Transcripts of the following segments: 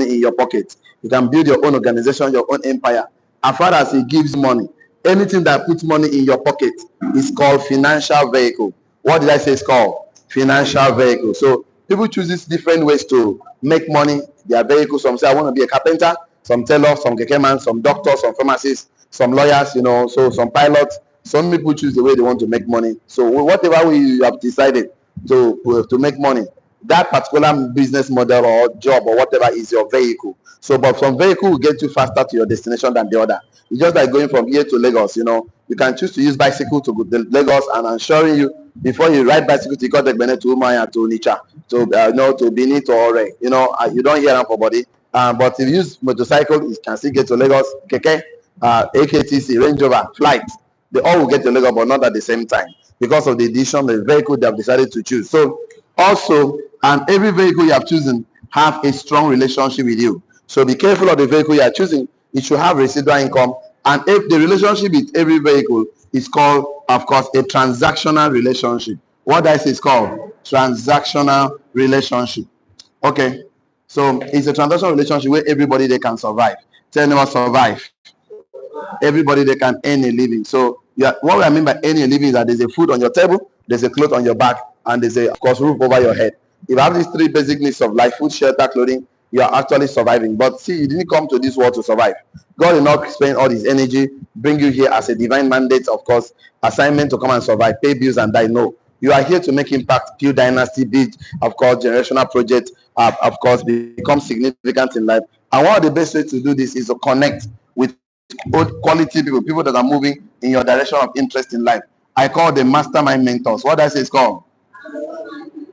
in your pocket. You can build your own organization, your own empire. As far as it gives money, anything that puts money in your pocket is called financial vehicle. What did I say it's called? Financial vehicle. So people choose these different ways to make money. Their vehicle. Some say I want to be a carpenter. Some tailor, some keke man, some doctor, some pharmacists, some lawyers. So some pilots. Some people choose the way they want to make money. So whatever way you have decided to make money, that particular business model or job or whatever is your vehicle. So, but some vehicle will get you faster to your destination than the other. It's just like going from here to Lagos. You can choose to use bicycle to go to Lagos, and I'm assuring you, before you ride bicycle to Ikotekbene, to Umaya, to Onitsha, to Benin, to Ore, you don't hear them for body. But if you use motorcycle, you can still get to Lagos. Keke, AKTC, Range Rover, flight, they all will get to Lagos, but not at the same time because of the edition, the vehicle they have decided to choose. So also, and every vehicle you have chosen have a strong relationship with you. So be careful of the vehicle you are choosing. It should have residual income. And if the relationship with every vehicle is called, of course, a transactional relationship. What I say is called transactional relationship. Okay. So it's a transactional relationship where everybody they can survive. Tell me what survive. Everybody they can earn a living. So what I mean by earning a living is that there's a food on your table, there's a cloth on your back, and there's a, of course, roof over your head. If you have these three basic needs of life, food, shelter, clothing, you are actually surviving. But see, you didn't come to this world to survive. God did not spend all his energy, bring you here as a divine mandate, of course, assignment to come and survive, pay bills and die. No. You are here to make impact, build dynasty, build, of course, generational project, of course, become significant in life. And one of the best ways to do this is to connect with good quality people that are moving in your direction of interest in life. I call them mastermind mentors. What does it called?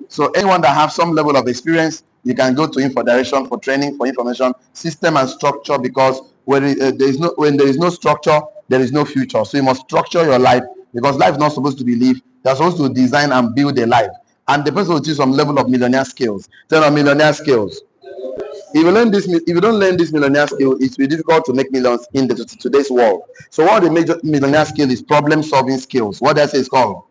So anyone that have some level of experience, you can go to him for direction, for training, for information, system and structure, because when there is no structure, there is no future. So you must structure your life, because life is not supposed to be lived. You're supposed to design and build a life. And the person will choose some level of millionaire skills. Tell them millionaire skills. If you don't learn this millionaire skill, it's very difficult to make millions in today's world. So one of the major millionaire skill is problem solving skills. What does it called?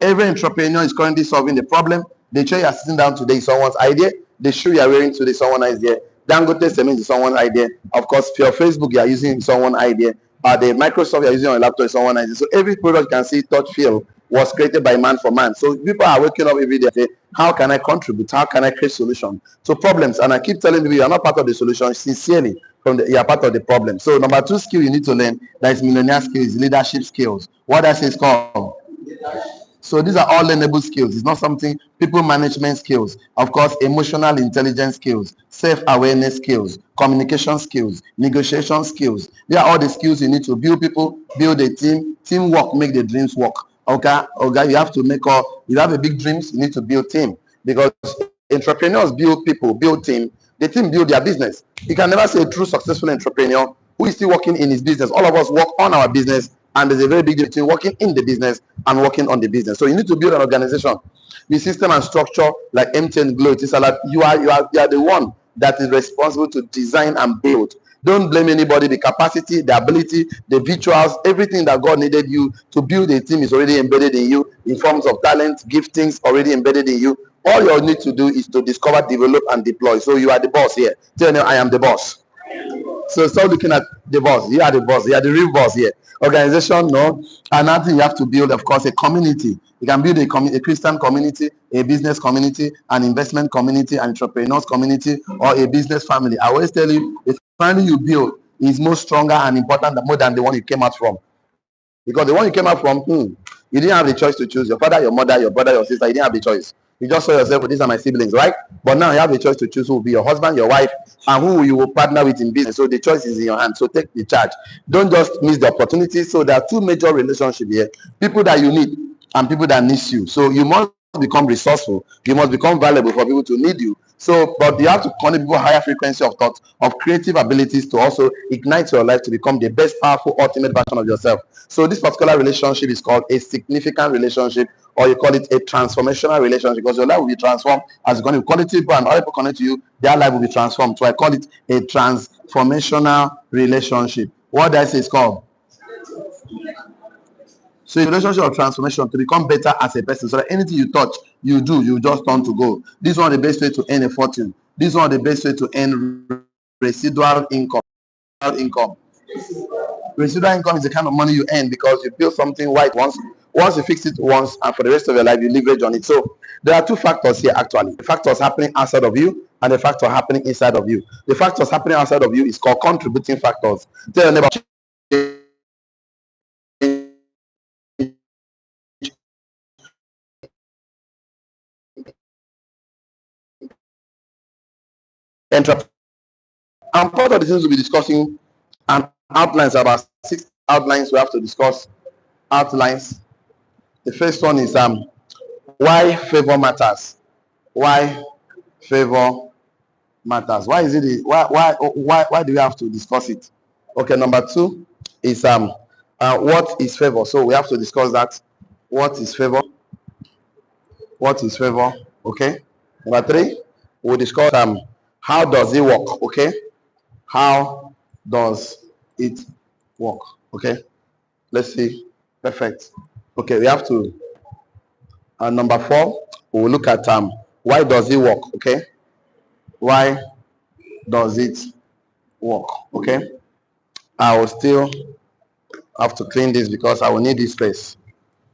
Every entrepreneur is currently solving the problem. They show you are sitting down today is someone's idea. The shoe you are wearing today is someone's idea. Dangote cement is someone's idea. Of course, for your Facebook you are using someone's idea. The Microsoft you are using on your laptop is someone's idea. So every product you can see, touch, feel was created by man for man. So people are waking up every day and say, how can I contribute? How can I create solutions? So problems, and I keep telling people you are not part of the solution sincerely. You are part of the problem. So number 2 skill you need to learn, that is millionaire skills, leadership skills. What does it called? So these are all learnable skills. It's not something, people management skills, of course, emotional intelligence skills, self-awareness skills, communication skills, negotiation skills. They are all the skills you need to build people, build a team, teamwork, make the dreams work. Okay, you have to you have a big dreams, you need to build team, because entrepreneurs build people, build team, the team build their business. You can never say a true successful entrepreneur who is still working in his business. All of us work on our business, and there's a very big difference between working in the business and working on the business. So you need to build an organization, the system and structure like MTN, Glo, Etisalat. You are the one that is responsible to design and build. Don't blame anybody. The capacity, the ability, the visuals, everything that God needed you to build a team is already embedded in you in forms of talent, giftings already embedded in you. All you need to do is to discover, develop, and deploy. So you are the boss here. Tell them I am the boss. So start looking at the boss. You are the boss. You are the real boss here. Organization, no. Another thing you have to build, of course, a community. You can build a Christian community, a business community, an investment community, an entrepreneurs community, or a business family. I always tell you, the family you build is more stronger and important more than the one you came out from. Because the one you came out from, you didn't have the choice to choose. Your father, your mother, your brother, your sister, you didn't have the choice. You just saw yourself, well, these are my siblings, right? But now you have the choice to choose who will be your husband, your wife, and who you will partner with in business. So the choice is in your hand. So take the charge. Don't just miss the opportunity. So there are 2 major relationships here. People that you need and people that need you. So you must become resourceful. You must become valuable for people to need you. So, but you have to connect people higher frequency of thought, of creative abilities to also ignite your life to become the best, powerful, ultimate version of yourself. So this particular relationship is called a significant relationship, or you call it a transformational relationship, because your life will be transformed as going to quality people and other people connect to you, their life will be transformed. So I call it a transformational relationship. What does it called? So a relationship of transformation to become better as a person, so that anything you touch, you do, you just turn to go. This is one of the best way to earn a fortune. This is one of the best way to earn residual income. Income. Residual income is the kind of money you earn because you build something right once. Once you fix it once, and for the rest of your life, you leverage on it. So there are two factors here actually. The factors happening outside of you and the factor happening inside of you. The factors happening outside of you is called contributing factors. Tell your neighbor, entrepreneur. And part of the things we'll be discussing and outlines, about 6 outlines we have to discuss. Outlines. The first one is why favor matters. Why favor matters. Why is it why do we have to discuss it? Okay, number 2 is what is favor. So we have to discuss that. What is favor? What is favor? Okay. Number 3, we'll discuss how does it work? Okay. How does it work? Okay. Let's see. Perfect. Okay, we have to number 4, we'll look at why does it work? Okay. Why does it work? Okay. I will still have to clean this because I will need this space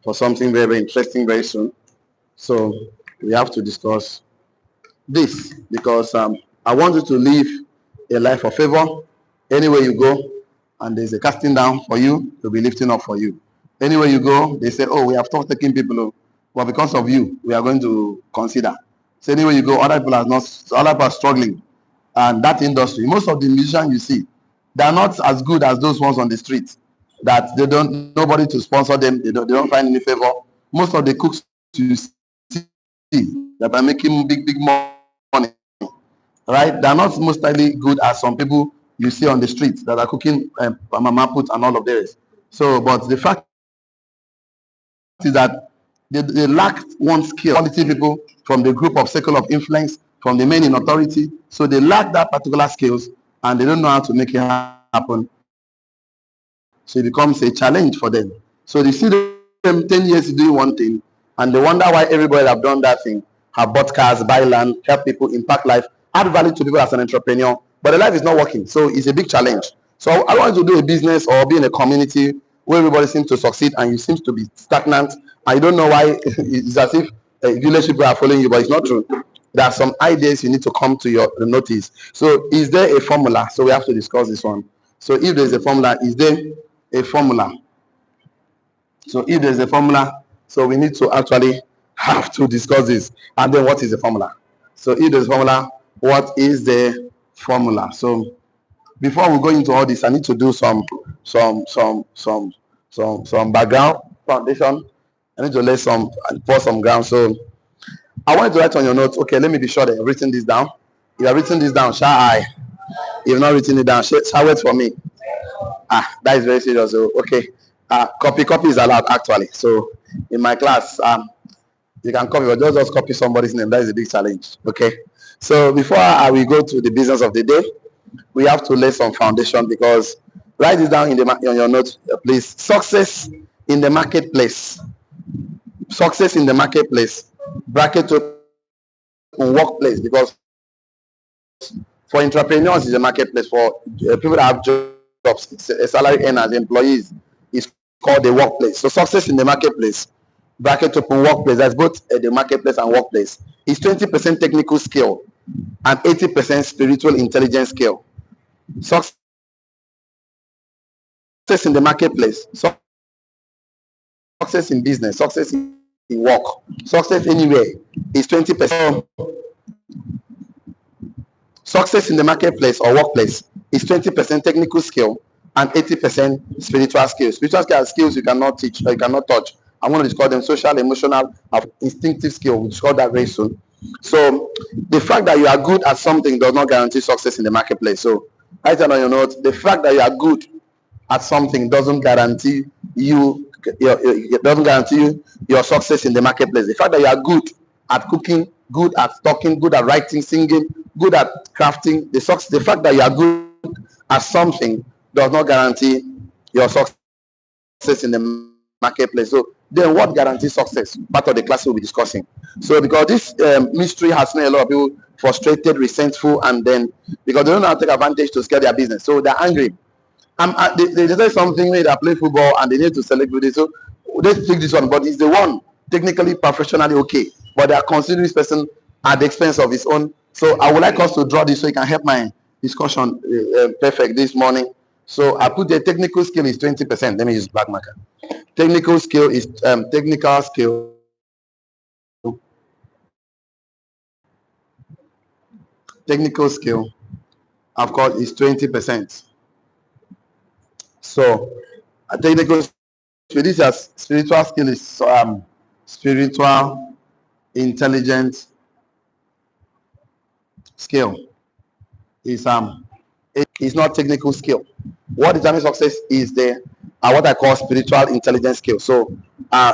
for something very, very interesting very soon. So we have to discuss this because I want you to live a life of favor. Anywhere you go and there's a casting down for you, they'll be lifting up for you. Anywhere you go, they say, oh, we have stopped taking people, but because of you, we are going to consider. So anywhere you go, other people are struggling. And that industry, most of the musicians you see, they are not as good as those ones on the street. That they don't, nobody to sponsor them, they don't find any favor. Most of the cooks you see that are making big money, right? They're not mostly good as some people you see on the street that are cooking mama put and all of theirs. So, but the fact is that they lack one skill. Quality people from the group of circle of influence, from the men in authority, so they lack that particular skills and they don't know how to make it happen. So it becomes a challenge for them. So they see them 10 years doing one thing and they wonder why everybody have done that thing, have bought cars, buy land, help people, impact life, add value to people as an entrepreneur, but the life is not working. So it's a big challenge. So I want to do a business or be in a community where everybody seems to succeed and you seem to be stagnant. I don't know why. It's as if village people are following you, but it's not true. There are some ideas you need to come to your notice. So is there a formula? So we have to discuss this one. So if there's a formula, is there a formula? So if there's a formula, so we need to actually have to discuss this. And then what is the formula? So if there's a formula, what is the formula? So before we go into all this, I need to do some background foundation. I need to lay pour some ground. So I want you to write on your notes. Okay, let me be sure that you've written this down. If you have written this down, shall I? If you've not written it down, shall wait for me. That is very serious. So, okay. Copy is allowed actually. So in my class, you can copy, but just copy somebody's name. That is a big challenge. Okay. So before we go to the business of the day, we have to lay some foundation because write this down on your notes, please. Success in the marketplace. Success in the marketplace. Bracket to workplace, because for entrepreneurs is a marketplace. For people that have jobs, salary earners, employees, is called the workplace. So success in the marketplace, bracket open workplace, that's both the marketplace and workplace, is 20% technical skill and 80% spiritual intelligence skill. Success in the marketplace, success in business, success in work, success anywhere is 20%. Success in the marketplace or workplace is 20% technical skill and 80% spiritual skills. Spiritual skills are skills you cannot teach or you cannot touch. I want to discuss them: social, emotional, instinctive skill. We'll discuss that very soon. So the fact that you are good at something does not guarantee success in the marketplace. So write down on your notes: the fact that you are good at something doesn't guarantee you your success in the marketplace. The fact that you are good at cooking, good at talking, good at writing, singing, good at crafting, the fact that you are good at something does not guarantee your success in the marketplace. So then what guarantees success? Part of the class we'll be discussing. So because this mystery has made a lot of people frustrated, resentful, and then because they don't know how to take advantage to scale their business, so they're angry. They say something when they play football and they need to select with it, so they pick this one, but it's the one technically professionally okay, but they are considering this person at the expense of his own. So I would like us to draw this so you can help my discussion perfect this morning. So I put the technical skill is 20%. Let me use black marker. Technical skill is technical skill. Technical skill, of course, is 20%. So a technical skill, this is spiritual skill is spiritual intelligence skill is it's not technical skill. What determines success is the what I call spiritual intelligence skill. So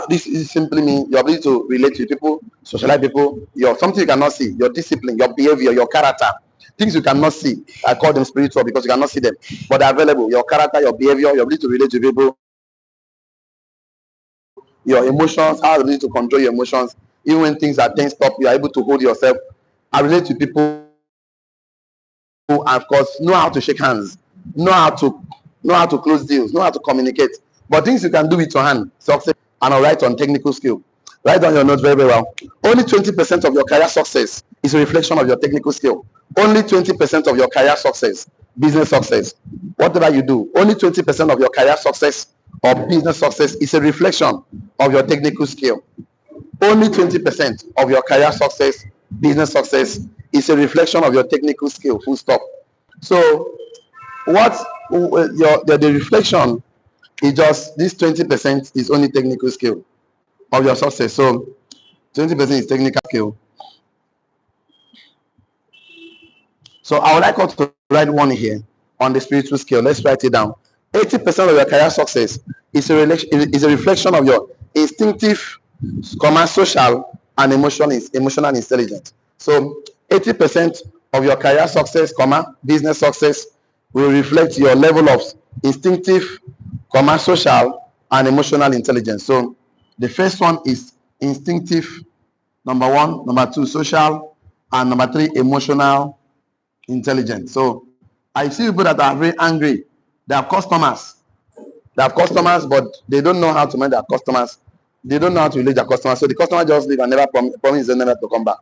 this is simply mean your ability to relate to people, socialize people, your something you cannot see, your discipline, your behavior, your character, things you cannot see. I call them spiritual because you cannot see them, but they're available. Your character, your behavior, your ability to relate to people, your emotions, how ability to control your emotions, even when things are tensed up, you are able to hold yourself. I relate to people who, of course, know how to shake hands, know how to close deals, know how to communicate. But things you can do with your hand, success, and I'll write on technical skill. Write down your notes very, very well. Only 20% of your career success is a reflection of your technical skill. Only 20% of your career success, business success, whatever you do, only 20% of your career success or business success is a reflection of your technical skill. Only 20% of your career success, business success is a reflection of your technical skill, full stop. So what the reflection is just this 20% is only technical skill of your success. So 20% is technical skill. So I would like us to write one here on the spiritual skill. Let's write it down. 80% of your career success is a reflection of your instinctive, social, and emotional intelligence. So 80% of your career success, business success will reflect your level of instinctive, social, and emotional intelligence. So the first one is instinctive, number one, number two, social, and number three, emotional intelligence. So I see people that are very angry. They have customers. But they don't know how to manage their customers. They don't know how to relate their customers. So the customer just leave and never promise them never to come back.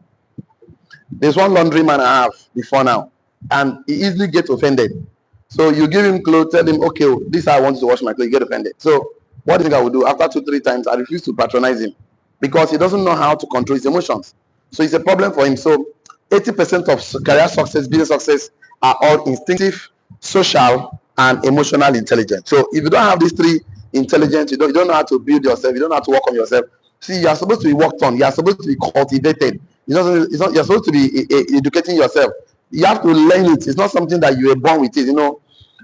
There's one laundry man I have before now, and he easily gets offended. So you give him clothes, tell him, okay, this is how I want you to wash my clothes, you get offended. So what do you think I will do? After 2-3 times, I refuse to patronize him because he doesn't know how to control his emotions. So it's a problem for him. So 80% of career success, business success are all instinctive, social, and emotional intelligence. So if you don't have these three intelligence, you don't know how to build yourself, you don't know how to work on yourself. See, you are supposed to be worked on, you are supposed to be cultivated. You're supposed to be educating yourself. You have to learn it. It's not something that you were born with it.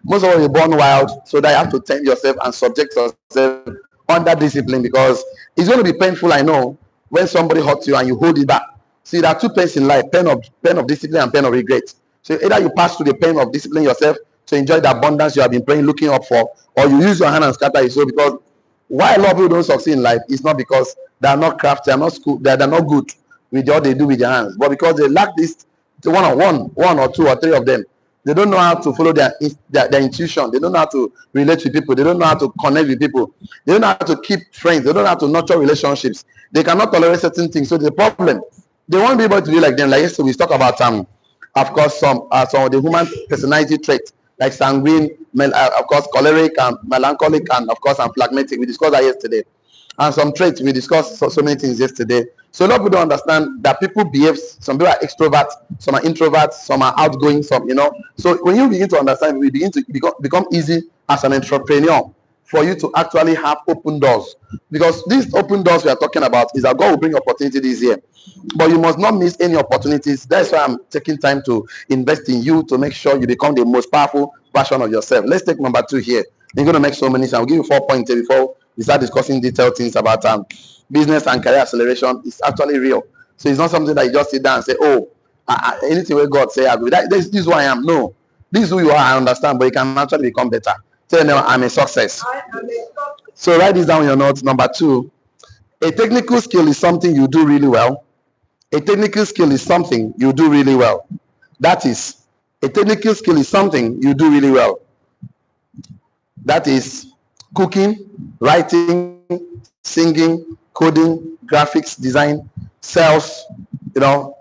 Most of us are born wild, so that you have to tame yourself and subject yourself under discipline because it's going to be painful. I know when somebody hurts you and you hold it back. See, there are two pains in life: pain of discipline and pain of regret. So either you pass through the pain of discipline yourself to enjoy the abundance you have been praying, looking up for, or you use your hand and scatter it. So because why a lot of people don't succeed in life is not because they are not crafty, they are not school, they are not good with what they do with their hands, but because they lack this one or two or three of them. They don't know how to follow their intuition. They don't know how to relate with people. They don't know how to connect with people. They don't know how to keep friends. They don't know how to nurture relationships. They cannot tolerate certain things. So the problem, they won't be able to be like them. Like yesterday, we talk about of course, some of the human personality traits like sanguine, of course, choleric and melancholic, and of course, and phlegmatic. We discussed that yesterday. And some traits, we discussed so many things yesterday. So a lot of people don't understand that people behave. Some people are extroverts, some are introverts, some are outgoing, So when you begin to understand, we begin to become easy as an entrepreneur for you to actually have open doors. Because these open doors we are talking about is that God will bring opportunity this year. But you must not miss any opportunities. That's why I'm taking time to invest in you to make sure you become the most powerful version of yourself. Let's take number 2 here. You're going to make so many things. I'll give you 4 points here before we start discussing detailed things about business and career acceleration. It's actually real. So it's not something that you just sit down and say, oh, anything where God say, I go. This is who I am. No. This is who you are, I understand, but you can actually become better. Tell them I'm a success. So write this down in your notes. Number 2, a technical skill is something you do really well. A technical skill is something you do really well. That is, a technical skill is something you do really well. That is cooking, writing, singing, coding, graphics, design, sales.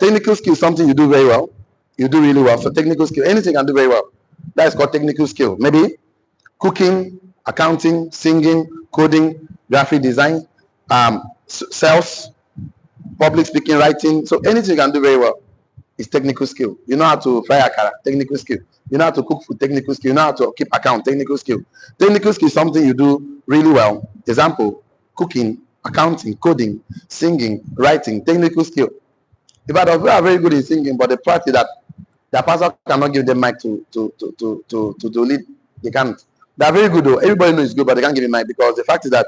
Technical skill is something you do very well. You do really well. So technical skill, anything you can do very well. That is called technical skill. Maybe cooking, accounting, singing, coding, graphic design, sales, public speaking, writing. So anything you can do very well is technical skill. You know how to fry akara, technical skill. You know how to cook food, technical skill. You know how to keep account, technical skill. Technical skill is something you do really well. Example, cooking, accounting, coding, singing, writing, technical skill. If I don't are very good in singing, but the fact is that the pastor cannot give them mic to lead, they can't. They are very good though. Everybody knows it's good, but they can't give him mic because the fact is that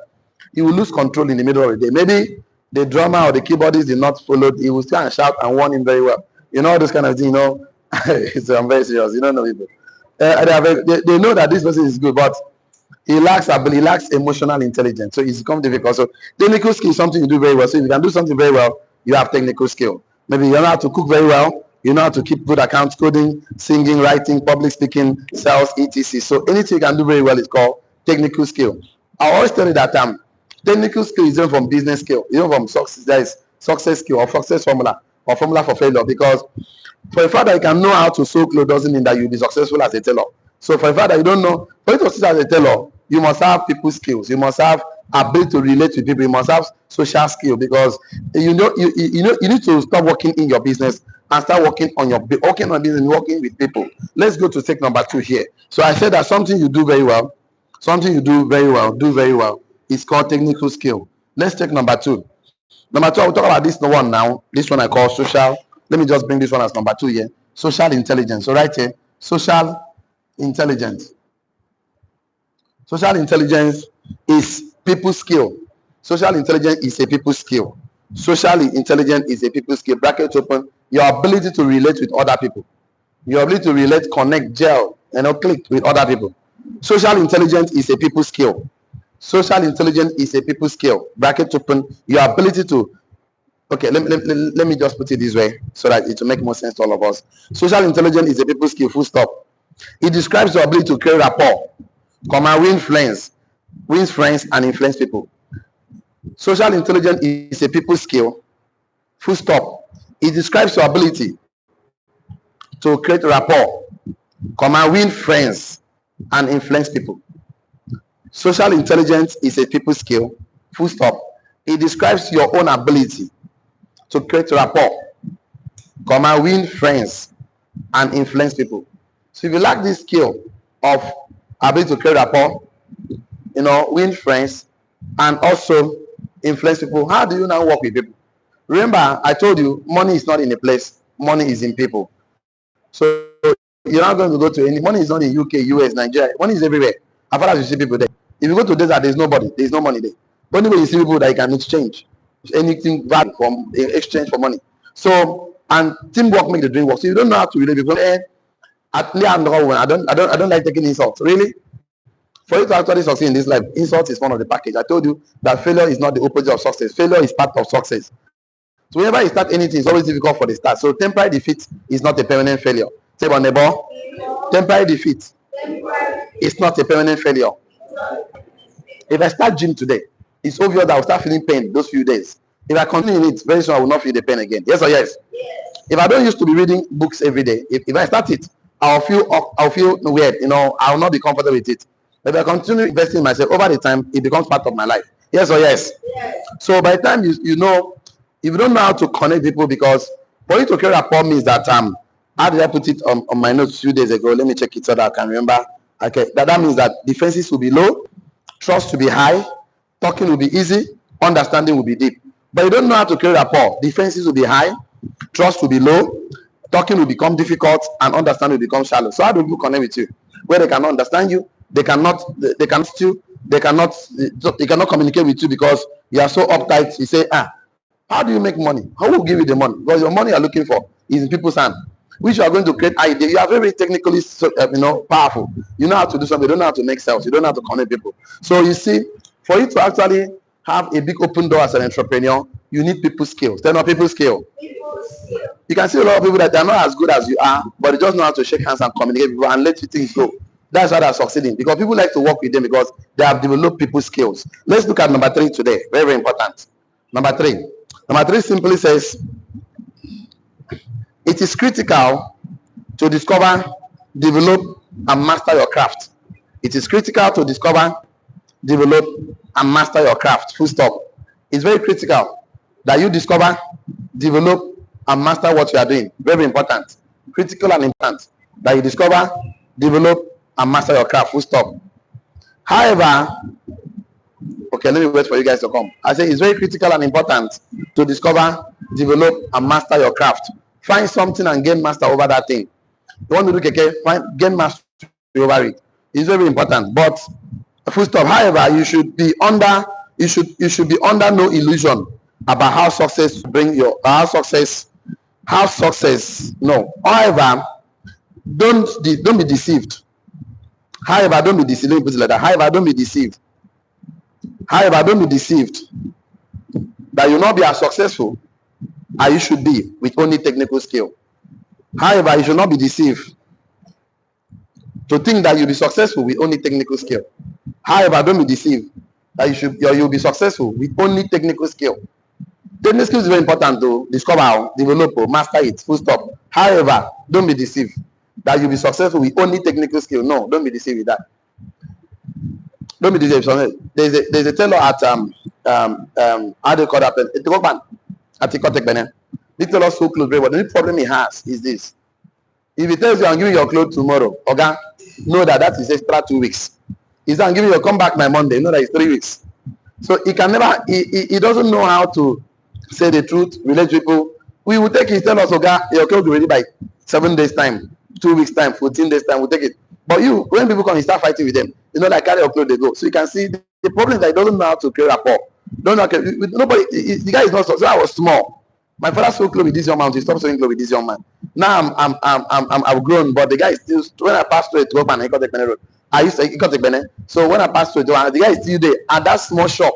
he will lose control in the middle of the day. Maybe the drummer or the keyboardist did not follow. He will still and shout and warn him very well. All this kind of thing. So I'm very serious. You don't know people. They know that this person is good, but he lacks ability, he lacks emotional intelligence. So it's become difficult. So technical skill is something you do very well. So if you can do something very well, you have technical skill. Maybe you know how to cook very well. You know how to keep good accounts, coding, singing, writing, public speaking, sales, etc. So anything you can do very well is called technical skill. I always tell you that technical skill is different from business skill. From success, there is success skill or success formula or formula for failure. Because for a fact that you can know how to sew clothes doesn't mean that you'll be successful as a tailor. So for a fact that you don't know, for you to succeed as a tailor, you must have people skills. You must have ability to relate with people. You must have social skill because you need to stop working in your business and start working on business and working with people. Let's go to take number 2 here. So I said that something you do very well, do very well, is called technical skill. Let's take number 2. Number 2, I will talk about this one now. This one I call social. Let me just bring this one as number 2 here. Social intelligence. So right here, social intelligence. Social intelligence is people skill. Social intelligence is a people skill. Socially intelligent is a people skill. Bracket open. Your ability to relate with other people. Your ability to relate, connect, gel, click with other people. Social intelligence is a people skill. Social intelligence is a people skill. Bracket open. Your ability to. Okay, let me just put it this way so that it will make more sense to all of us. Social intelligence is a people skill. Full stop. It describes your ability to create rapport, win friends and influence people. Social intelligence is a people skill. Full stop. It describes your ability to create rapport, win friends and influence people. Social intelligence is a people skill. Full stop. It describes your own ability to create rapport, win friends and influence people. So if you lack this skill of ability to create rapport, win friends and also influence people, how do you now work with people? Remember, I told you, money is not in a place, money is in people. So you're not going to go to any, money is not in UK, US, Nigeria, money is everywhere. As far as you see people there. If you go to desert, there's nobody, there's no money there. But anyway, you see people that you can exchange anything value from exchange for money. So, and teamwork make the dream work. So you don't know how to relate people. I don't like taking insults. Really? For you to actually succeed in this life, insult is one of the package. I told you that failure is not the opposite of success. Failure is part of success. So whenever you start anything, it's always difficult for the start. So temporary defeat is not a permanent failure. Say on the ball. Temporary defeat is not a permanent failure. If I start gym today, it's obvious that I'll start feeling pain those few days. If I continue in it, very soon I will not feel the pain again. Yes or yes? Yes. If I don't used to be reading books every day, if I start it, I'll feel weird. I will not be comfortable with it. If I continue investing in myself over the time, it becomes part of my life. Yes or yes? Yes. So by the time if you don't know how to connect people, because for you to create rapport means that how did I put it on my notes a few days ago? Let me check it so that I can remember. Okay, that means that defenses will be low, trust will be high, talking will be easy, understanding will be deep. But you don't know how to create rapport. Defenses will be high, trust will be low, talking will become difficult, and understanding will become shallow. So how do people connect with you? Where they cannot understand you, they cannot communicate with you because you are so uptight. You say, how do you make money? How will give you the money? Because your money you're looking for is in people's hand, which you are going to create idea. You are very technically powerful. You know how to do something. You don't know how to make sales. You don't know how to connect people. So you see, for you to actually have a big open door as an entrepreneur, you need people skills. They're not people skill. You can see a lot of people that they're not as good as you are, but they just know how to shake hands and communicate with people and let things go. That's why they're succeeding, because people like to work with them because they have developed people's skills. Let's look at number 3 today. Very, very important. Number 3. Number 3 simply says, it is critical to discover, develop, and master your craft. It is critical to discover, develop, and master your craft. Full stop. It's very critical that you discover, develop, and master what you are doing. Very important. Critical and important that you discover, develop, and master your craft. Full stop. However, okay, let me wait for you guys to come. I say it's very critical and important to discover, develop, and master your craft. Find something and gain master over that thing. You want to do KK, gain mastery over it. It's very important. But full stop. However, you should be under no illusion about how success bring your no. However, don't be deceived. However, don't be deceived. Let me put it like that. However, don't be deceived. However, don't be deceived that you'll not be as successful as you should be with only technical skill. However, you should not be deceived to think that you'll be successful with only technical skill. However, don't be deceived that you'll be successful with only technical skill. Technical skill is very important to discover, develop, master it. Full stop. However, don't be deceived that you'll be successful with only technical skill. No, don't be deceived with that. Don't be deceived. There's a tailor at how do you call that? It's at Ikotek Benin. This tailor so close, but the only problem he has is this: if he tells you I'm giving your clothes tomorrow, okay, know that is extra 2 weeks. He's not giving you come back my Monday, know that it's 3 weeks. So he can never, he doesn't know how to say the truth, relate to people. We will take it, tell us, okay, your clothes will be ready by 7 days time, 2 weeks time, 14 days time, we'll take it. But you, when people come, you start fighting with them. You know, like carry your clothes, they go. So you can see the problem is that he doesn't know how to create rapport. Don't know, nobody, the guy is not so I was small. My father sold clothes with this young man, he stopped selling clothes with this young man. Now I've grown, but the guy is still, when I passed through it, go and I got the Benin Road. I used to got the Benin. So when I passed through it, the guy is still there. And that small shop,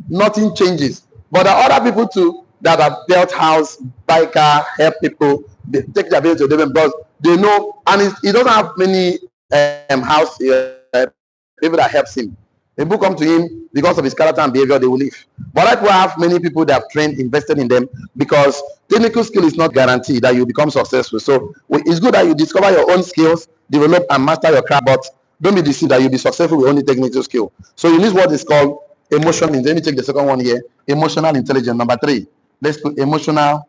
nothing changes. But there are other people too that have built house, buy car, help people, they take their bills to them because they know, and he doesn't have many house people that helps him. People come to him because of his character and behavior, they will leave. But I have many people that have trained, invested in them, because technical skill is not guaranteed that you become successful. So it's good that you discover your own skills, develop and master your craft, but don't be deceived that you'll be successful with only technical skill. So you need what is called emotional. Let me take the second one here. Emotional intelligence. Number 3. Let's put emotional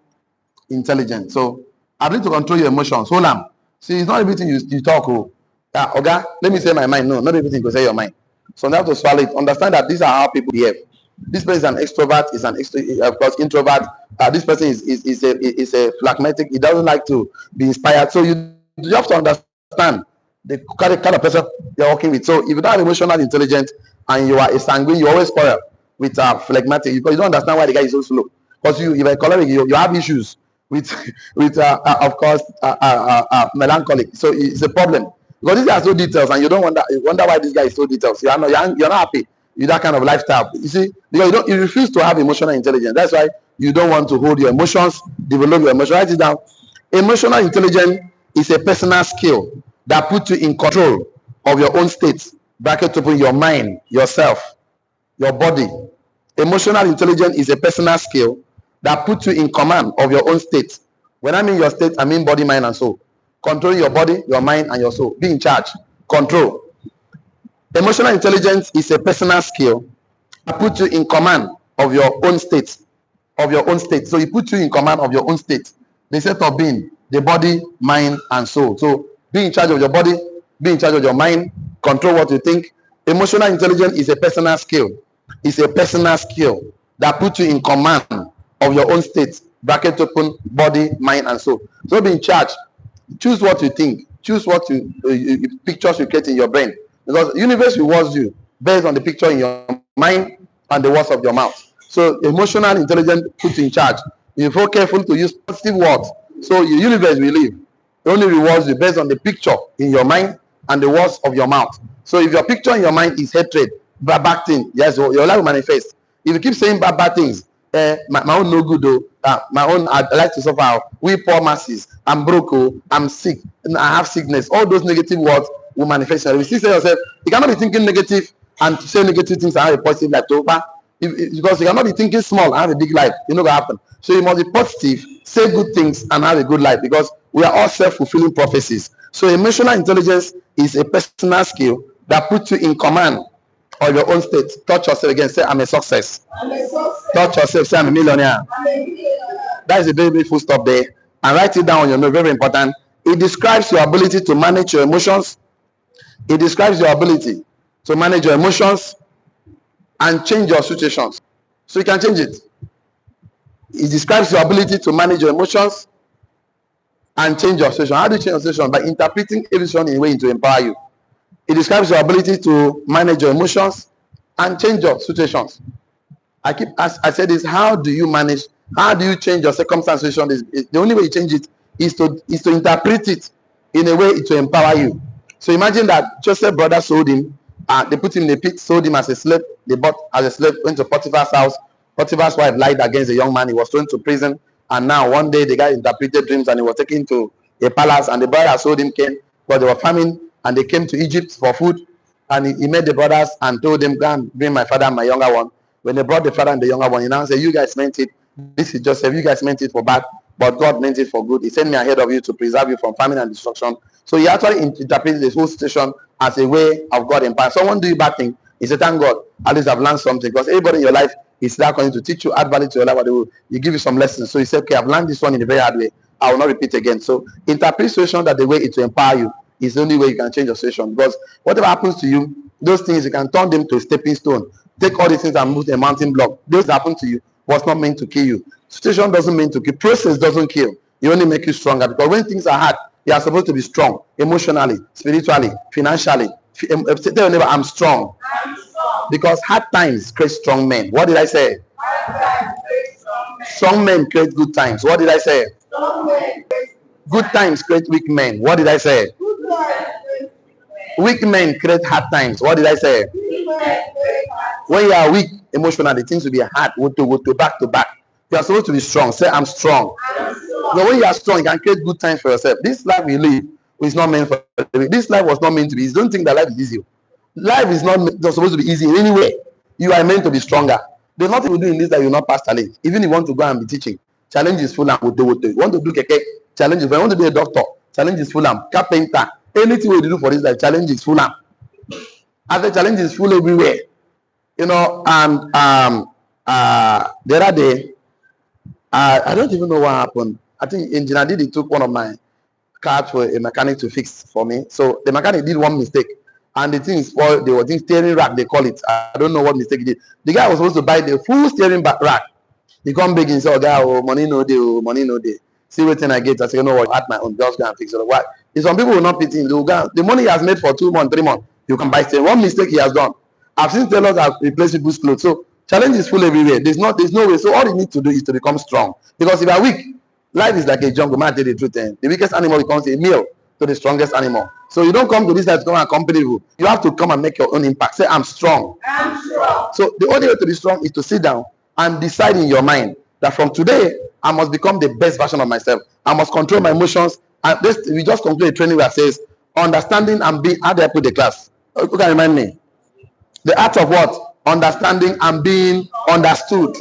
intelligence. So ability to control your emotions. Hold on. See, it's not everything you talk. Okay, let me say my mind. No, not everything you say your mind. So you have to swallow it. Understand that these are how people behave. This person is an extrovert, is an of course introvert. This person is a phlegmatic. He doesn't like to be inspired. So you have to understand the kind of person you're working with. So if you don't have emotional intelligence and you are a sanguine, you always quarrel with phlegmatic, because you don't understand why the guy is so slow. Because you, if a choleric, you have issues with of course melancholic. So it's a problem. Because these guys are so details, and you don't wonder why this guy is so detailed. You're not happy with that kind of lifestyle. You see, because you refuse to have emotional intelligence. That's why you don't want to hold your emotions, develop your emotions. Write it down. Emotional intelligence is a personal skill that puts you in control of your own state. Bracket open, your mind, yourself, your body. Emotional intelligence is a personal skill that puts you in command of your own state. When I mean your state, I mean body, mind, and soul. Control your body, your mind, and your soul. Be in charge. Control. Emotional intelligence is a personal skill that puts you in command of your own state. Of your own state. So it puts you in command of your own state. The state of being, the body, mind, and soul. So be in charge of your body, be in charge of your mind, control what you think. Emotional intelligence is a personal skill. It's a personal skill that puts you in command of your own state. Bracket open, body, mind, and soul. So be in charge. Choose what you think. Choose what you pictures you create in your brain. Because the universe rewards you based on the picture in your mind and the words of your mouth. So emotional intelligence puts you in charge. You're very careful to use positive words. So your universe will live. It only rewards you based on the picture in your mind and the words of your mouth. So if your picture in your mind is hatred, bad thing, yes, your life will manifest. If you keep saying bad things, My own no good though. My own I like to suffer. We poor masses. I'm broke. Oh, I'm sick. I have sickness. All those negative words will manifest. You still say yourself. You cannot be thinking negative and say negative things and have a positive life. Because you cannot be thinking small and have a big life. You know what happen. So you must be positive, say good things, and have a good life. Because we are all self-fulfilling prophecies. So emotional intelligence is a personal skill that puts you in command of your own state. Touch yourself again. Say, I'm a success. Touch yourself. Say, I'm a millionaire. That is a very, very full stop there. And write it down on your note. Very important. It describes your ability to manage your emotions. It describes your ability to manage your emotions and change your situations. So you can change it. It describes your ability to manage your emotions and change your situation. How do you change your situation? By interpreting every situation in a way to empower you. It describes your ability to manage your emotions and change your situations. I said this, how do you manage, how do you change your circumstance situation? The only way you change it is to interpret it in a way to empower you. So imagine that Joseph's brother sold him, they put him in the pit, sold him as a slave, they bought as a slave, went to Potiphar's house. Potiphar's wife lied against the young man, he was thrown to prison, and now one day the guy interpreted dreams and he was taken to a palace, and the brother that sold him came, but they were famine, and they came to Egypt for food, and he met the brothers and told them, go and bring my father and my younger one. When they brought the father and the younger one, he now said, you guys meant it, this is Joseph, you guys meant it for bad, but God meant it for good. He sent me ahead of you to preserve you from famine and destruction. So he actually interpreted this whole situation as a way of God empowering. Someone do you bad thing, he said, thank God, at least I've learned something, because everybody in your life is not going to teach you, add value to your life, you give you some lessons. So he said, okay, I've learned this one in a very hard way, I will not repeat again. So interpret situation that the way it will empower you is the only way you can change your situation, because whatever happens to you, those things you can turn them to a stepping stone. Take all these things and move to a mountain block. Those that happen to you was not meant to kill you. Situation doesn't mean to kill. Process doesn't kill. It only make you stronger, because when things are hard, you are supposed to be strong emotionally, spiritually, financially. Tell your neighbor, I'm strong. Because hard times create strong men. What did I say? Strong men create good times. What did I say? Good times create weak men. What did I say? Weak men create hard times. What did I say? When you are weak emotionally, things will be hard. Go back to back. You are supposed to be strong. Say, I'm strong. But when you are strong, you can create good times for yourself. This life we live is not meant for. This life was not meant to be. Don't think that life is easy. Life is not supposed to be easy in any way. You are meant to be stronger. There's nothing you do in this that you will not pass challenge. Even if you want to go and be teaching, challenge is full and you want to do keke, challenge is. If you want to be a doctor, challenge is full and carpenter. Anything you do for this life, challenge is full and. Other challenge is full everywhere. You know, and the other day, I don't even know what happened. I think Engineer Didi took one of my cars for a mechanic to fix for me. So the mechanic did one mistake, and the thing is spoiled. They were doing steering rack, they call it. I don't know what mistake he did. The guy was supposed to buy the full steering rack. He come big and say, "Oh, guy, oh, money no day, oh, money no day." See what thing I get. I say, "You know what? At my own, just go and fix it." Why? Some people will not pity him. The money he has made for 2 months, 3 months, you can buy steering. One mistake he has done. I've seen tailors that replace people's clothes. So challenge is full everywhere. There's no way. So all you need to do is to become strong. Because if you are weak, life is like a jungle. Man, tell the truth. The weakest animal becomes a meal to the strongest animal. So you don't come to this life to come and accompany you. You have to come and make your own impact. Say, I'm strong. I'm strong. So the only way to be strong is to sit down and decide in your mind that from today, I must become the best version of myself. I must control my emotions. And this, we just conclude a training where it says, understanding and being, how do I put the class? Who can remind me? The art of what? Understanding and being understood.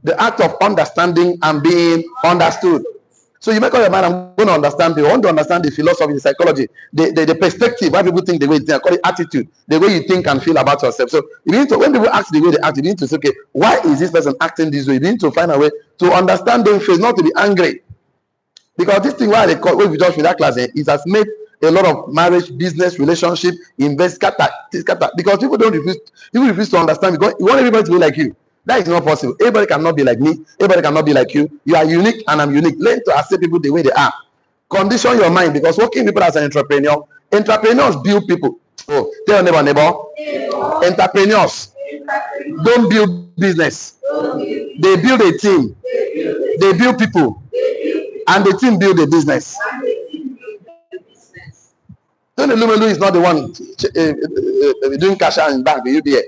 The act of understanding and being understood. So you make up your mind, I'm going to understand people. I want to understand the philosophy, the psychology, the perspective, why people think the way they think, I call it attitude, the way you think and feel about yourself. So you need to, when people act the way they act, you need to say, okay, why is this person acting this way? You need to find a way to understand them first, not to be angry. Because this thing, why they call, when we just with that class, it has made a lot of marriage, business, relationship, invest, scatter, because people refuse to understand, because you want everybody to be like you. That is not possible. Everybody cannot be like me. Everybody cannot be like you. You are unique and I'm unique. Learn to accept people the way they are. Condition your mind, because working people as an entrepreneur, entrepreneurs build people. Oh, tell your neighbor. Entrepreneurs don't build business. They build a team. They build people. And the team build a business. Tony Lumelu is not the one doing cash out in bank, the UBA.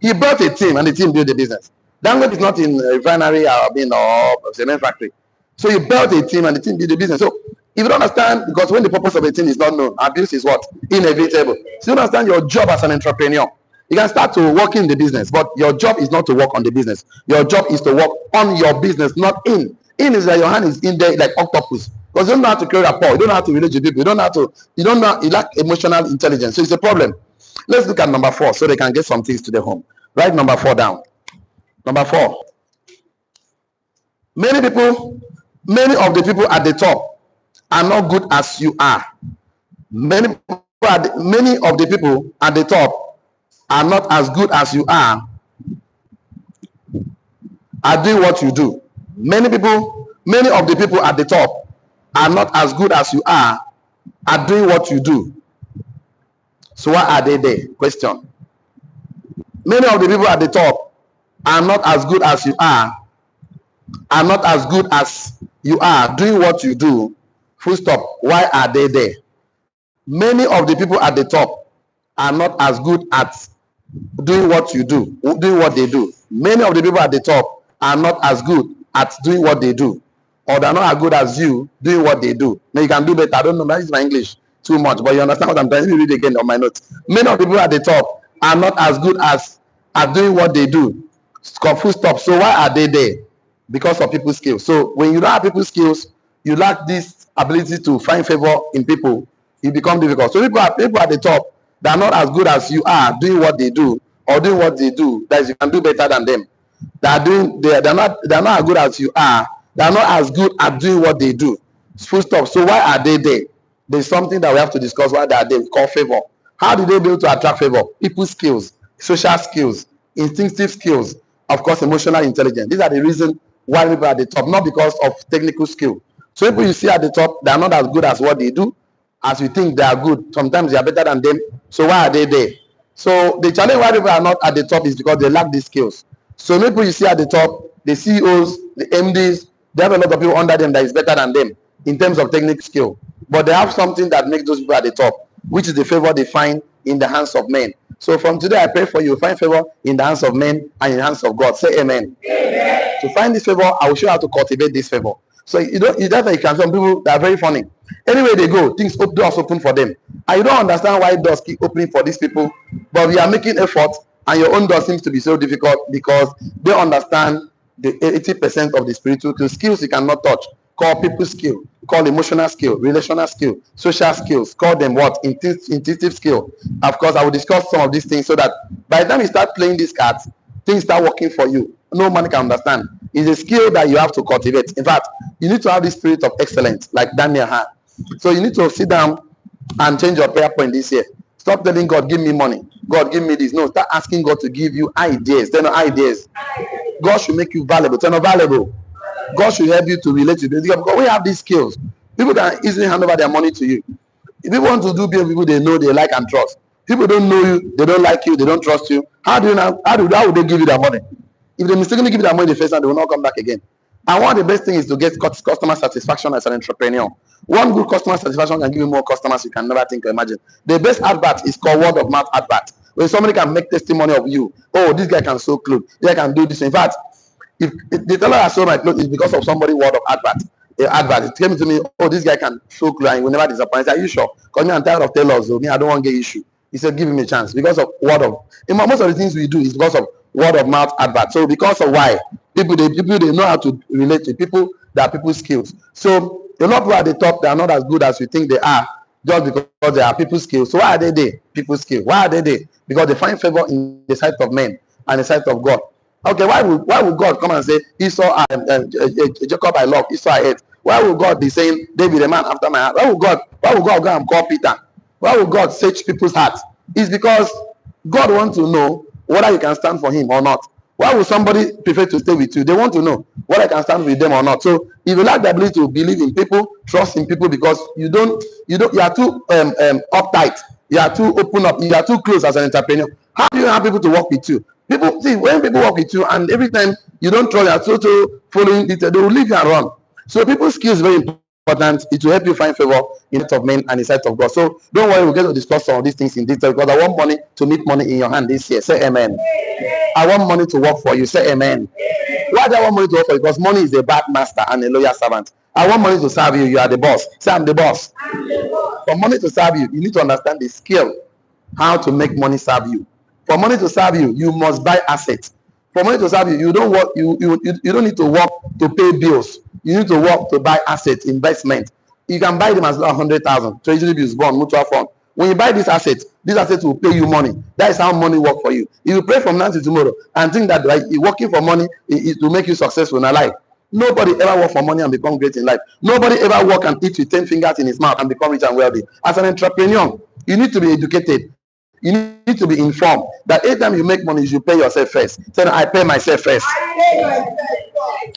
He built a team and the team built a business. Dangote is not in a refinery or cement factory. So you build a team and the team did the business. So if you don't understand, because when the purpose of a team is not known, abuse is what? Inevitable. So you don't understand your job as an entrepreneur. You can start to work in the business, but your job is not to work on the business. Your job is to work on your business, not in. In is that your hand is in there like octopus. Because you don't know how to create rapport, you don't know how to relate to people, you lack emotional intelligence. So it's a problem. Let's look at number 4 so they can get some things to the home. Write number 4 down. Number 4. Many of the people at the top are not good as you are. Many of the people at the top are not as good as you are doing what you do. Many of the people at the top are not as good as you are doing what you do. So why are they there? Question. Many of the people at the top are not as good as you are not as good as you are doing what you do. Full stop. Why are they there? Many of the people at the top are not as good at doing what you do, doing what they do. Many of the people at the top are not as good at doing what they do, or they're not as good as you doing what they do. Now you can do better. I don't know, that is my English too much, but you understand what I'm trying to read again on my notes. Many of the people at the top are not as good as at doing what they do. Full stop. So why are they there? Because of people's skills. So when you don't have people's skills, you lack this ability to find favor in people, it becomes difficult. So people at the top, they are not as good as you are doing what they do, or doing what they do that you can do better than them. They're not as good as you are. They are not as good at doing what they do. Full stop. So why are they there? There's something that we have to discuss. Why they are there. Called favor. How do they be able to attract favor? People's skills, social skills, instinctive skills, of course, emotional intelligence. These are the reasons why people are at the top, not because of technical skill. So people you see at the top, they are not as good as what they do, as you think they are good. Sometimes they are better than them. So why are they there? So the challenge why people are not at the top is because they lack these skills. So people you see at the top, the CEOs, the MDs, they have a lot of people under them that is better than them in terms of technical skill. But they have something that makes those people at the top, which is the favor they find in the hands of men. So from today, I pray for you, find favor in the hands of men and in the hands of God. Say amen. Amen. To find this favor, I will show you how to cultivate this favor. So you can. Some people that are very funny. Anywhere they go, doors open for them. And you don't understand why doors keep opening for these people. But we are making effort, and your own door seems to be so difficult because they understand the 80% of the spiritual skills you cannot touch. Call people skill, call emotional skill, relational skill, social skills, call them what? Intuitive skill. Of course, I will discuss some of these things so that by the time you start playing these cards, things start working for you. No man can understand. It's a skill that you have to cultivate. In fact, you need to have this spirit of excellence like Daniel had. So you need to sit down and change your prayer point this year. Stop telling God, give me money. God, give me this. No, start asking God to give you ideas. They're not ideas. God should make you valuable. They're not valuable. God should help you to relate to this. Because we have these skills. People can easily hand over their money to you. If you want to do business with people they know, they like and trust. People don't know you, they don't like you, they don't trust you. How would they give you their money? If they mistakenly give you their money the first time, they will not come back again. And one of the best things is to get customer satisfaction as an entrepreneur. One good customer satisfaction can give you more customers you can never think or imagine. The best advert is called word of mouth advert. When somebody can make testimony of you, oh, this guy can sew clothes, this guy can do this. In fact, if the teller I sold my clothes is because of somebody word of advert. It came to me, oh, this guy can sew clothes and will never disappoint. I said, are you sure? Because me, I'm tired of tellers, so me, I don't want to get issue. He said, give him a chance because of word of. Most of the things we do is because of word of mouth advert. So because of why people they know how to relate to people, that are people's skills. So a lot of people at the top, they are not as good as we think they are, just because they are people's skills. So why are they there? People's skills. Why are they there? Because they find favor in the sight of men and the sight of God. Okay, why would God come and say Esau, Jacob I love, Esau I hate? Why would God be saying David a man after my heart? Why would God go and call Peter? Why would God search people's hearts? It's because God wants to know whether you can stand for him or not. Why would somebody prefer to stay with you? They want to know whether I can stand with them or not. So if you lack the ability to believe in people, trust in people, because you are too uptight, you are too open up, you are too close as an entrepreneur. How do you have people to work with you? People see when people work with you, and every time you don't trust, you are so following it, they will leave you and run. So people's skills is very important. It will help you find favor in the sight of men and in the sight of God. So don't worry, we'll get to discuss some of these things in detail, because I want money to meet money in your hand this year. Say amen. I want money to work for you. Say amen. Why do I want money to work for you? Because money is a bad master and a loyal servant. I want money to serve you. You are the boss. Say, I'm the boss. For money to serve you, you need to understand the skill, how to make money serve you. For money to serve you, you must buy assets. For money to serve you, you don't work. You don't need to work to pay bills. You need to work to buy assets, investment. You can buy them as 100,000. Treasury bills, bond, mutual fund. When you buy these assets will pay you money. That is how money works for you. If you pray from now to tomorrow and think that like, working for money is to make you successful in life. Nobody ever work for money and become great in life. Nobody ever work and eat with 10 fingers in his mouth and become rich and wealthy. As an entrepreneur, you need to be educated. You need to be informed that anytime you make money, you should pay yourself first. Say, I pay myself first.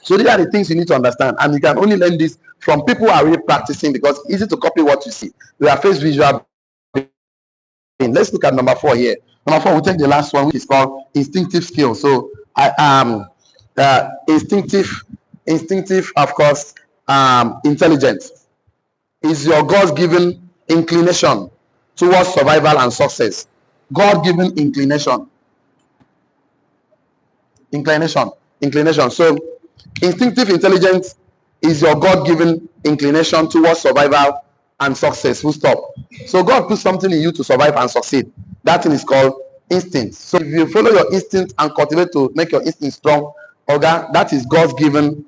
So these are the things you need to understand. And you can only learn this from people who are really practicing, because it's easy to copy what you see. We are face visual. Let's look at number 4 here. Number 4, we'll take the last one, which is called instinctive skill. So instinctive, of course, intelligence is your God's-given inclination towards survival and success. God-given inclination. So instinctive intelligence is your God-given inclination towards survival and success. Full stop. So God put something in you to survive and succeed. That thing is called instinct. So if you follow your instinct and cultivate to make your instinct strong, okay, that is God's given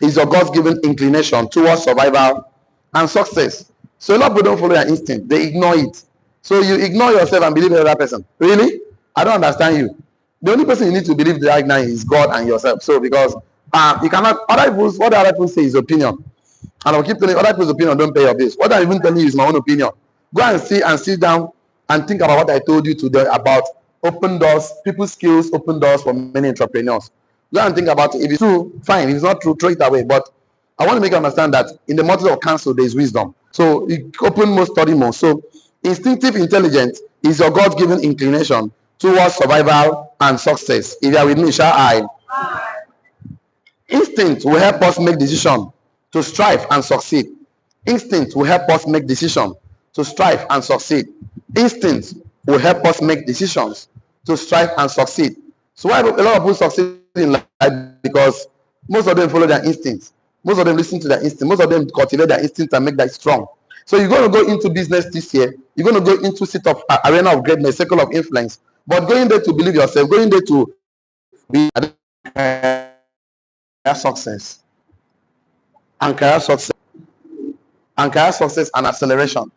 is your God's given inclination towards survival and success. So a lot of people don't follow their instinct, they ignore it. So you ignore yourself and believe in another person. Really? I don't understand you. The only person you need to believe right now is God and yourself. So because you cannot, what other people say is opinion. And I'll keep telling you, other people's opinion don't pay your bills. What I'm even telling you is my own opinion. Go and sit down and think about what I told you today about open doors, people's skills, open doors for many entrepreneurs. Go and think about it. If it's true, fine. If it's not true, throw it away. But I want to make you understand that in the multitude of counsel, there is wisdom. So you open more, study more. So instinctive intelligence is your God-given inclination towards survival and success. If you are with me, shall I? Instinct will help us make decisions to strive and succeed. Instinct will help us make decisions to strive and succeed. Instinct will help us make decisions to strive and succeed. So why a lot of people succeed in life? Because most of them follow their instincts. Most of them listen to their instinct. Most of them cultivate their instinct and make that strong. So you're going to go into business this year. You're going to go into arena of greatness, circle of influence. But going there to believe yourself, going there to be success. And career success. And career success and acceleration.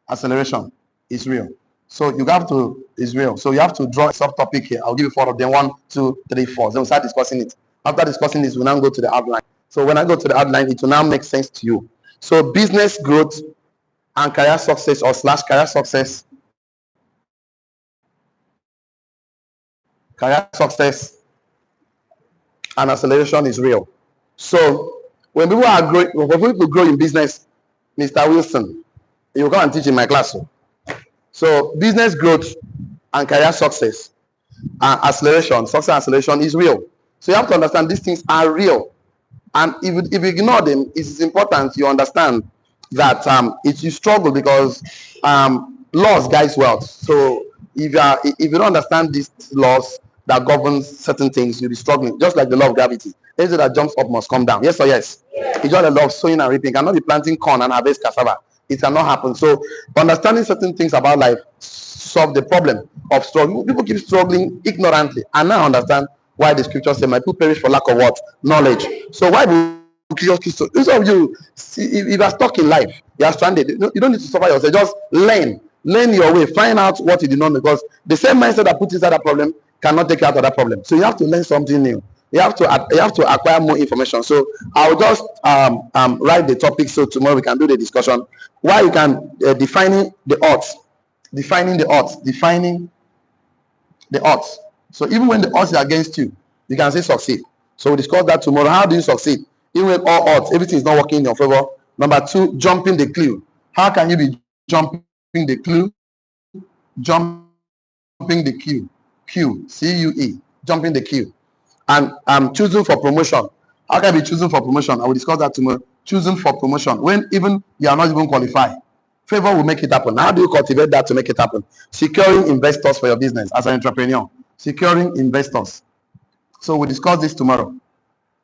Acceleration is real. So you have to, is real. So you have to draw a subtopic here. I'll give you 4 of them. 1, 2, 3, 4. Then we'll start discussing it. After discussing this, we'll now go to the outline. So when I go to the outline, it will now make sense to you. So business growth and career success or / career success. Career success and acceleration is real. So when people are growing, when people grow in business, Mr. Wilson, you come and teach in my class. So business growth and career success and acceleration, success and acceleration is real. So you have to understand these things are real. And if you ignore them, it's important you understand that you struggle because laws guides wealth. So if you don't understand these laws that govern certain things, you'll be struggling. Just like the law of gravity. Anything that jumps up must come down. Yes or yes? Yeah. It's just a law of sowing and reaping. You cannot be planting corn and harvest cassava. It cannot happen. So understanding certain things about life solve the problem of struggle. People keep struggling ignorantly. And now understand why the scriptures say, my people perish for lack of what? Knowledge. So why do some of you, if you are stuck in life, you are stranded, you don't need to suffer yourself. Just learn your way, find out what you did not know, because the same mindset that puts inside that problem cannot take you out of that problem. So you have to learn something new. You have to acquire more information. So I'll just write the topic so tomorrow we can do the discussion. Why you can defining the odds. So even when the odds are against you, you can say succeed. So we'll discuss that tomorrow. How do you succeed? Even with all odds, everything is not working in your favor. Number 2, jumping the clue. How can you be jumping the clue? Jumping the queue. C-U-E. Jumping the queue. And choosing for promotion. How can I be choosing for promotion? I will discuss that tomorrow. Choosing for promotion when even you are not even qualified. Favor will make it happen. How do you cultivate that to make it happen? Securing investors for your business as an entrepreneur. Securing investors. So we'll discuss this tomorrow.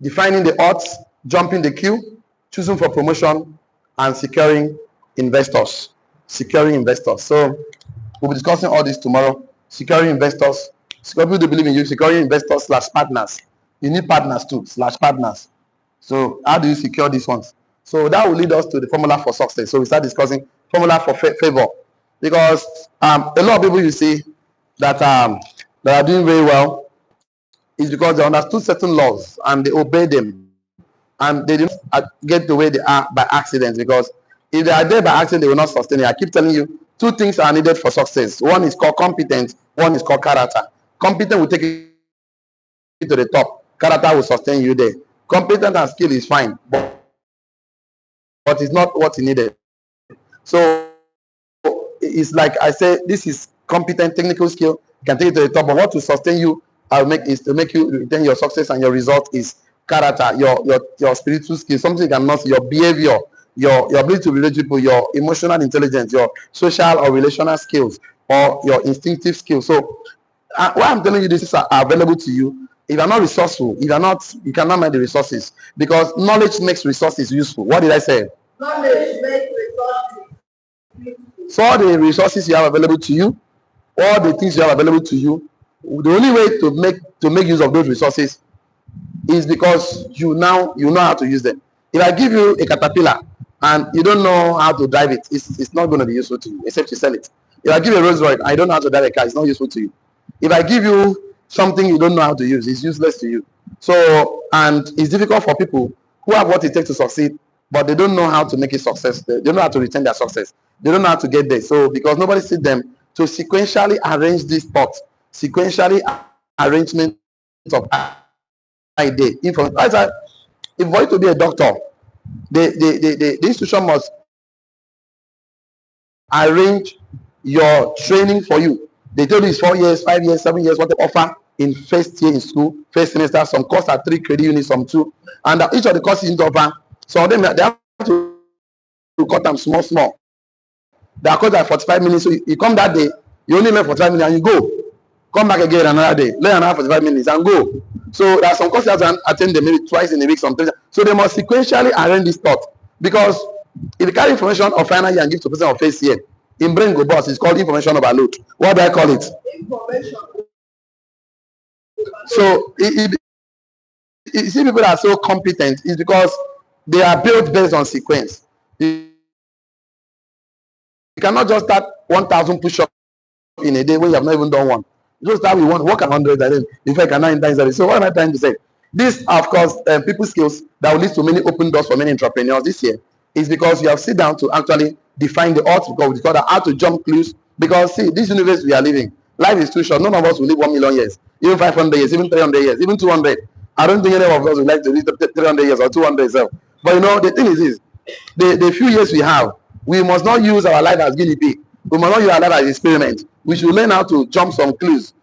Defining the odds, jumping the queue, choosing for promotion, and securing investors. Securing investors. So we'll be discussing all this tomorrow. Securing investors. Secure people to believe in you. Securing investors / partners. You need partners too, / partners. So how do you secure these ones? So that will lead us to the formula for success. So we start discussing formula for favor. Because a lot of people you see that are doing very well is because they understood certain laws and they obey them. And they didn't get the way they are by accident. Because if they are there by accident, they will not sustain it. I keep telling you, 2 things are needed for success. One is called competence. One is called character. Competent will take you to the top. Character will sustain you there. Competence and skill is fine, but it's not what you needed. So it's like I say, this is competent technical skill, can take it to the top, but what will sustain you is to make you retain your success, and your result is character, your spiritual skill, something you cannot see, your behavior, your ability to relate to people, your emotional intelligence, your social or relational skills, or your instinctive skills. So why I'm telling you this is available to you. If you're not resourceful, if you're not, you cannot make the resources, because knowledge makes resources useful. What did I say? Knowledge makes resources useful. So all the resources you have available to you, all the things you have available to you, the only way to make use of those resources is because you know how to use them. If I give you a caterpillar and you don't know how to drive it, it's not going to be useful to you, except you sell it. If I give you a Rolls Royce, I don't know how to drive a car, it's not useful to you. If I give you something you don't know how to use, it's useless to you. So, and it's difficult for people who have what it takes to succeed, but they don't know how to make it success. They don't know how to retain their success. They don't know how to get there. So, because nobody sees them to sequentially arrange these thoughts, sequentially arrangement of idea. If for you to be a doctor, the institution must arrange your training for you. They told you it's 4 years, 5 years, 7 years, what they offer in first year in school, first semester. Some courses are 3 credit units, some 2. And each of the courses in offer, some of them, they have to cut them small. They are cut at 45 minutes. So you come that day, you only learn 45 minutes and you go. Come back again another day, learn another 45 minutes and go. So there are some courses you have to attend them maybe twice in a week, sometimes. So they must sequentially arrange this thought. Because if you carry information of final year and give to person of first year, in brain go boss, it's called information overload. What do I call it? Information. So you see people that are so competent is because they are built based on sequence. You cannot just start 1,000 push-ups in a day when you have not even done one. Just start with one, work 100, and then if I cannot times that. So what am I trying to say? This, of course, people skills that will lead to many open doors for many entrepreneurs this year is because you have sit down to actually define the odds, because we call that how to jump clues. Because see, this universe we are living, life is too short. None of us will live 1 million years, even 500 years, even 300 years, even 200. I don't think any of us would like to live 300 years or 200 years. But you know, the thing is this, the few years we have, we must not use our life as guinea pig. We must not use our life as experiment. We should learn how to jump some clues.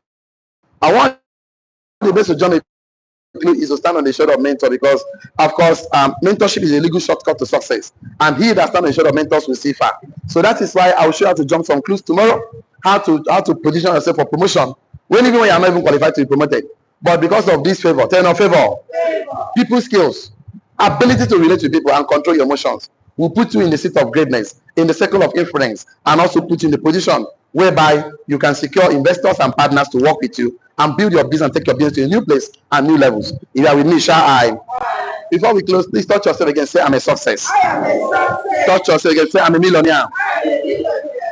I want the best to jump a clue is to stand on the shoulder of mentor, because of course mentorship is a legal shortcut to success, and he that stands on the shoulder of mentors will see far. So that is why I will show you how to jump some clues tomorrow, how to position yourself for promotion even when you are not even qualified to be promoted, but because of this favor, people skills, ability to relate to people and control your emotions will put you in the seat of greatness, in the circle of influence, and also put you in the position whereby you can secure investors and partners to work with you and build your business and take your business to a new place and new levels. If you are with me, shall I? Before we close, please touch yourself again. Say, I'm a success. Touch yourself again. Say, I'm a millionaire.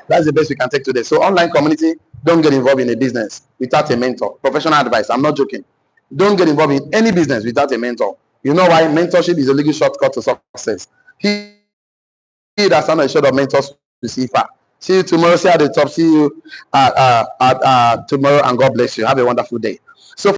That's the best we can take today. So online community, don't get involved in a business without a mentor. Professional advice. I'm not joking. Don't get involved in any business without a mentor. You know why? Mentorship is a legal shortcut to success. He that stands on the shoulder of mentors to see far. See you tomorrow. See you at the top. See you tomorrow, and God bless you. Have a wonderful day.